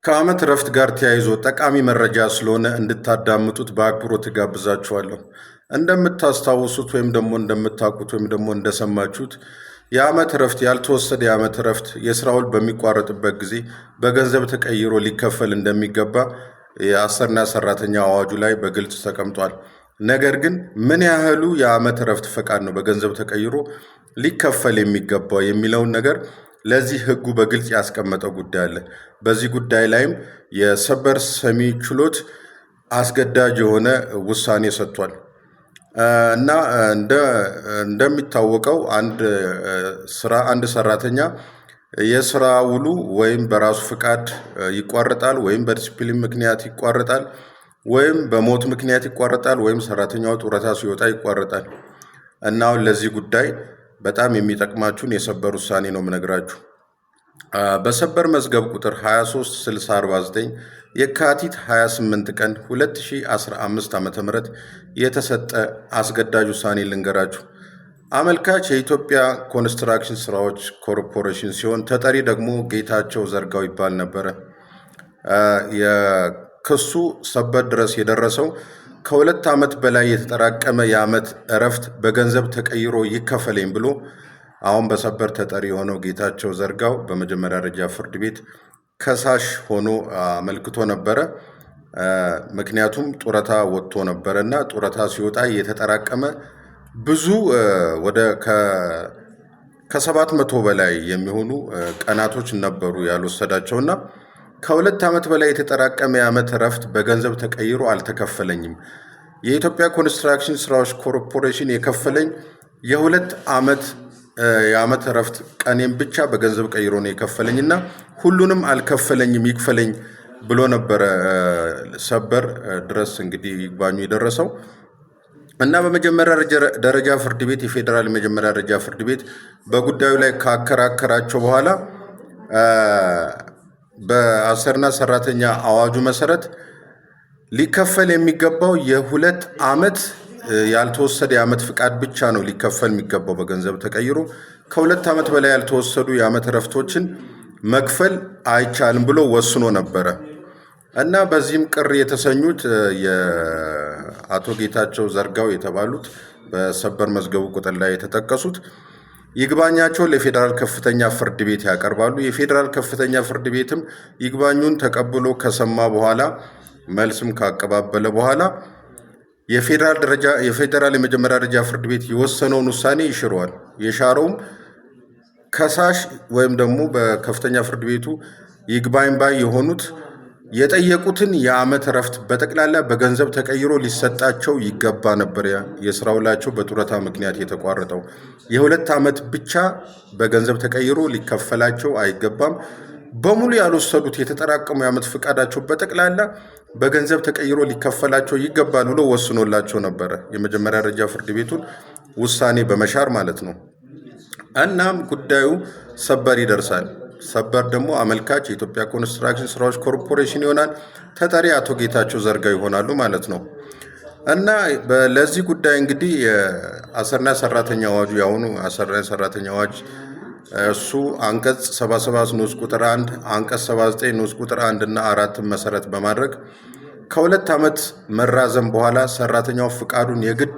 ከዓመት እረፍት ጋር ተያይዞ ጠቃሚ መረጃ ስለሆነ እንድታዳምጡት በአክብሮት እጋብዛችኋለሁ። እንደምታስታውሱት ወይም ደግሞ እንደምታውቁት ወይም ደግሞ እንደሰማችሁት የዓመት እረፍት ያልተወሰደ የዓመት እረፍት የስራ ውል በሚቋረጥበት ጊዜ በገንዘብ ተቀይሮ ሊከፈል እንደሚገባ የአሰሪና ሰራተኛ አዋጁ ላይ በግልጽ ተቀምጧል። ነገር ግን ምን ያህሉ የዓመት እረፍት ፈቃድ ነው በገንዘብ ተቀይሮ ሊከፈል የሚገባው የሚለውን ነገር ለዚህ ሕጉ በግልጽ ያስቀመጠው ጉዳይ አለ። በዚህ ጉዳይ ላይም የሰበር ሰሚ ችሎት አስገዳጅ የሆነ ውሳኔ ሰጥቷል። እና እንደሚታወቀው አንድ ሰራተኛ የስራ ውሉ ወይም በራሱ ፍቃድ ይቋረጣል፣ ወይም በዲሲፕሊን ምክንያት ይቋረጣል፣ ወይም በሞት ምክንያት ይቋረጣል፣ ወይም ሰራተኛው ጡረታ ሲወጣ ይቋረጣል። እና አሁን ለዚህ ጉዳይ በጣም የሚጠቅማችሁን የሰበር ውሳኔ ነው የምነግራችሁ። በሰበር መዝገብ ቁጥር 236049 የካቲት 28 ቀን 2015 ዓ.ም የተሰጠ አስገዳጅ ውሳኔ ልንገራችሁ። አመልካች የኢትዮጵያ ኮንስትራክሽን ስራዎች ኮርፖሬሽን ሲሆን ተጠሪ ደግሞ ጌታቸው ዘርጋው ይባል ነበረ። የክሱ ሰበር ድረስ የደረሰው ከ2 ዓመት በላይ የተጠራቀመ የዓመት እረፍት በገንዘብ ተቀይሮ ይከፈለኝ ብሎ አሁን በሰበር ተጠሪ የሆነው ጌታቸው ዘርጋው በመጀመሪያ ደረጃ ፍርድ ቤት ከሳሽ ሆኖ አመልክቶ ነበረ። ምክንያቱም ጡረታ ወጥቶ ነበረ እና ጡረታ ሲወጣ የተጠራቀመ ብዙ ወደ ከ700 በላይ የሚሆኑ ቀናቶች ነበሩ ያልወሰዳቸውና ከ2 ዓመት በላይ የተጠራቀመ የዓመት እረፍት በገንዘብ ተቀይሮ አልተከፈለኝም። የኢትዮጵያ ኮንስትራክሽን ስራዎች ኮርፖሬሽን የከፈለኝ የ2 ዓመት የዓመት እረፍት ቀኔም ብቻ በገንዘብ ቀይሮ ነው የከፈለኝና ሁሉንም አልከፈለኝም ይክፈለኝ ብሎ ነበረ ሰበር ድረስ እንግዲህ ይግባኙ የደረሰው እና በመጀመሪያ ደረጃ ፍርድ ቤት የፌዴራል የመጀመሪያ ደረጃ ፍርድ ቤት በጉዳዩ ላይ ካከራከራቸው በኋላ በአሰሪና ሰራተኛ አዋጁ መሰረት ሊከፈል የሚገባው የ2 ዓመት ያልተወሰደ የዓመት ፍቃድ ብቻ ነው ሊከፈል የሚገባው በገንዘብ ተቀይሮ። ከ2 ዓመት በላይ ያልተወሰዱ የዓመት እረፍቶችን መክፈል አይቻልም ብሎ ወስኖ ነበረ እና በዚህም ቅር የተሰኙት የአቶ ጌታቸው ዘርጋው የተባሉት በሰበር መዝገቡ ቁጥር ላይ የተጠቀሱት ይግባኛቸውን ለፌዴራል ከፍተኛ ፍርድ ቤት ያቀርባሉ። የፌዴራል ከፍተኛ ፍርድ ቤትም ይግባኙን ተቀብሎ ከሰማ በኋላ መልስም ካቀባበለ በኋላ የፌዴራል የመጀመሪያ ደረጃ ፍርድ ቤት የወሰነውን ውሳኔ ይሽረዋል። የሻረውም ከሳሽ ወይም ደግሞ በከፍተኛ ፍርድ ቤቱ ይግባኝ ባይ የሆኑት የጠየቁትን የዓመት እረፍት በጠቅላላ በገንዘብ ተቀይሮ ሊሰጣቸው ይገባ ነበር። የስራ ውላቸው በጡረታ ምክንያት የተቋረጠው የ2 ዓመት ብቻ በገንዘብ ተቀይሮ ሊከፈላቸው አይገባም። በሙሉ ያልወሰዱት የተጠራቀሙ የዓመት ፍቃዳቸው በጠቅላላ በገንዘብ ተቀይሮ ሊከፈላቸው ይገባል ብሎ ወስኖላቸው ነበረ። የመጀመሪያ ደረጃ ፍርድ ቤቱን ውሳኔ በመሻር ማለት ነው። እናም ጉዳዩ ሰበር ይደርሳል። ሰበር ደግሞ አመልካች የኢትዮጵያ ኮንስትራክሽን ስራዎች ኮርፖሬሽን ይሆናል። ተጠሪ አቶ ጌታቸው ዘርጋው ይሆናሉ ማለት ነው። እና ለዚህ ጉዳይ እንግዲህ የአሰሪና ሰራተኛ አዋጁ ያሁኑ አሰሪና ሰራተኛ አዋጅ እሱ አንቀጽ 77 ንዑስ ቁጥር 1 አንቀጽ 79 ንዑስ ቁጥር 1 እና 4 መሰረት በማድረግ ከ2 ዓመት መራዘም በኋላ ሰራተኛው ፍቃዱን የግድ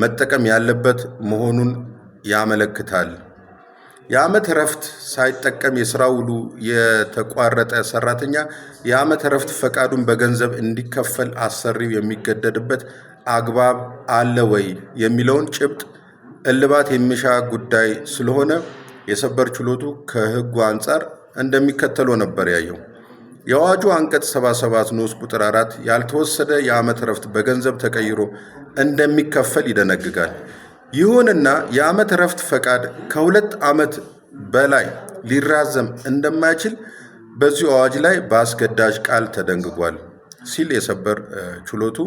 መጠቀም ያለበት መሆኑን ያመለክታል። የዓመት እረፍት ሳይጠቀም የስራ ውሉ የተቋረጠ ሰራተኛ የዓመት እረፍት ፈቃዱን በገንዘብ እንዲከፈል አሰሪው የሚገደድበት አግባብ አለ ወይ የሚለውን ጭብጥ እልባት የሚሻ ጉዳይ ስለሆነ የሰበር ችሎቱ ከሕጉ አንጻር እንደሚከተለው ነበር ያየው። የአዋጁ አንቀጽ 77 ንዑስ ቁጥር 4 ያልተወሰደ የዓመት እረፍት በገንዘብ ተቀይሮ እንደሚከፈል ይደነግጋል። ይሁንና የዓመት እረፍት ፈቃድ ከ2 ዓመት በላይ ሊራዘም እንደማይችል በዚሁ አዋጅ ላይ በአስገዳጅ ቃል ተደንግጓል ሲል የሰበር ችሎቱ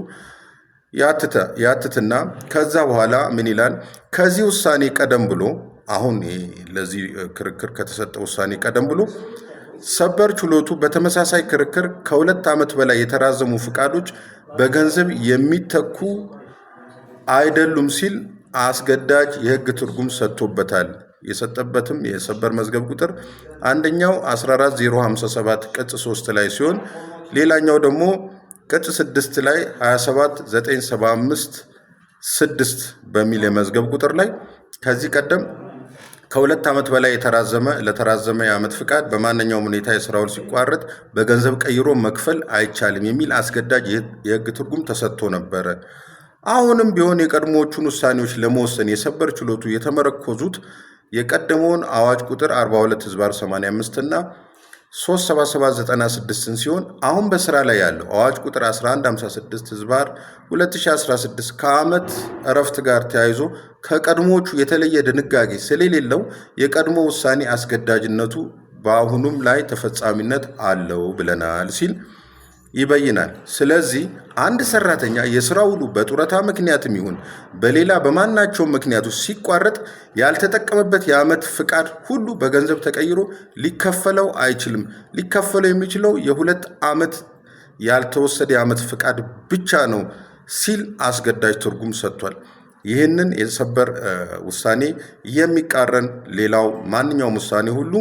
ያትትና ከዛ በኋላ ምን ይላል? ከዚህ ውሳኔ ቀደም ብሎ አሁን ለዚህ ክርክር ከተሰጠ ውሳኔ ቀደም ብሎ ሰበር ችሎቱ በተመሳሳይ ክርክር ከ2 ዓመት በላይ የተራዘሙ ፍቃዶች በገንዘብ የሚተኩ አይደሉም ሲል አስገዳጅ የሕግ ትርጉም ሰጥቶበታል የሰጠበትም የሰበር መዝገብ ቁጥር አንደኛው 14057 ቅጽ 3 ላይ ሲሆን ሌላኛው ደግሞ ቅጽ 6 ላይ 27975 6 በሚል የመዝገብ ቁጥር ላይ ከዚህ ቀደም ከ2 ዓመት በላይ ለተራዘመ የዓመት ፍቃድ በማንኛውም ሁኔታ የስራ ውል ሲቋረጥ በገንዘብ ቀይሮ መክፈል አይቻልም የሚል አስገዳጅ የሕግ ትርጉም ተሰጥቶ ነበረ። አሁንም ቢሆን የቀድሞዎቹን ውሳኔዎች ለመወሰን የሰበር ችሎቱ የተመረኮዙት የቀደመውን አዋጅ ቁጥር 42/85 እና 37796 ሲሆን አሁን በስራ ላይ ያለው አዋጅ ቁጥር 1156/2016 ከዓመት እረፍት ጋር ተያይዞ ከቀድሞዎቹ የተለየ ድንጋጌ ስለሌለው የቀድሞ ውሳኔ አስገዳጅነቱ በአሁኑም ላይ ተፈጻሚነት አለው ብለናል ሲል ይበይናል። ስለዚህ አንድ ሰራተኛ የስራ ውሉ በጡረታ ምክንያትም ይሁን በሌላ በማናቸውም ምክንያቶች ሲቋረጥ ያልተጠቀመበት የዓመት ፍቃድ ሁሉ በገንዘብ ተቀይሮ ሊከፈለው አይችልም። ሊከፈለው የሚችለው የ2 ዓመት ያልተወሰደ የዓመት ፍቃድ ብቻ ነው ሲል አስገዳጅ ትርጉም ሰጥቷል። ይህንን የሰበር ውሳኔ የሚቃረን ሌላው ማንኛውም ውሳኔ ሁሉ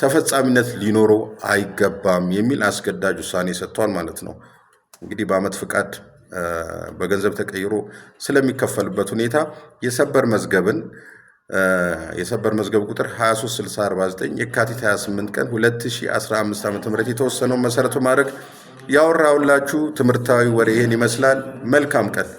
ተፈጻሚነት ሊኖረው አይገባም የሚል አስገዳጅ ውሳኔ ሰጥቷል ማለት ነው። እንግዲህ በዓመት ፍቃድ በገንዘብ ተቀይሮ ስለሚከፈልበት ሁኔታ የሰበር መዝገብ ቁጥር 236049 የካቲት 28 ቀን 2015 ዓ.ም የተወሰነውን መሰረት በማድረግ ያወራሁላችሁ ትምህርታዊ ወሬ ይህን ይመስላል። መልካም ቀን።